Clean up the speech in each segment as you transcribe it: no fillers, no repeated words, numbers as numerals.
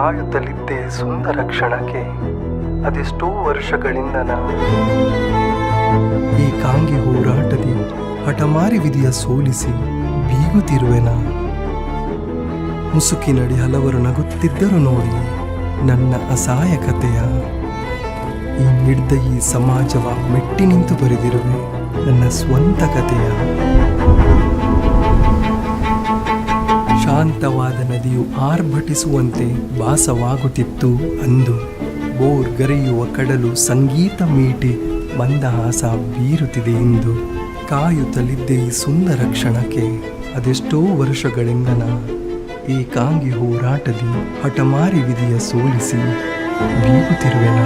ಕಾಯುತ್ತಲಿದ್ದೆ ಸುಂದರ ಕ್ಷಣಕ್ಕೆ ಅದೆಷ್ಟೋ ವರ್ಷಗಳಿಂದ ನಾನು ಏಕಾಂಗಿ ಹೋರಾಟದಿ ಹಠಮಾರಿ ವಿಧಿಯ ಸೋಲಿಸಿ ಬೀಗುತ್ತಿರುವೆನ. ಮುಸುಕಿನಡಿ ಹಲವರು ನಗುತ್ತಿದ್ದರು ನೋಡಿ ನನ್ನ ಅಸಹಾಯಕತೆಯ. ಈ ನಿರ್ದಯಿ ಸಮಾಜವ ಮೆಟ್ಟಿ ನಿಂತು ಬರೆದಿರುವೆ ನನ್ನ ಸ್ವಂತ ಕಥೆಯ. ಶಾಂತವಾದ ನದಿಯು ಆರ್ಭಟಿಸುವಂತೆ ಭಾಸವಾಗುತ್ತಿತ್ತು ಅಂದು. ಬೋರ್ಗರೆಯುವ ಕಡಲು ಸಂಗೀತ ಮೀಟಿ ಮಂದಹಾಸ ಬೀರುತ್ತಿದೆ ಇಂದು. ಕಾಯುತ್ತಲಿದ್ದೆ ಈ ಸುಂದರ ಕ್ಷಣಕ್ಕೆ ಅದೆಷ್ಟೋ ವರ್ಷಗಳಿಂದನ ಏಕಾಂಗಿ ಹೋರಾಟದಿ ಹಠಮಾರಿ ವಿಧಿಯ ಸೋಲಿಸಿ ಬೀಗುತ್ತಿರುವೆನ.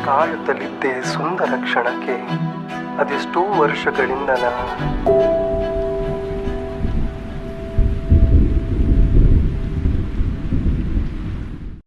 ಕಾಯುತ್ತಲಿದ್ದೆ ಸುಂದರ ಕ್ಷಣಕ್ಕೆ ಅದೆಷ್ಟೋ ವರ್ಷಗಳಿಂದ ನಾನು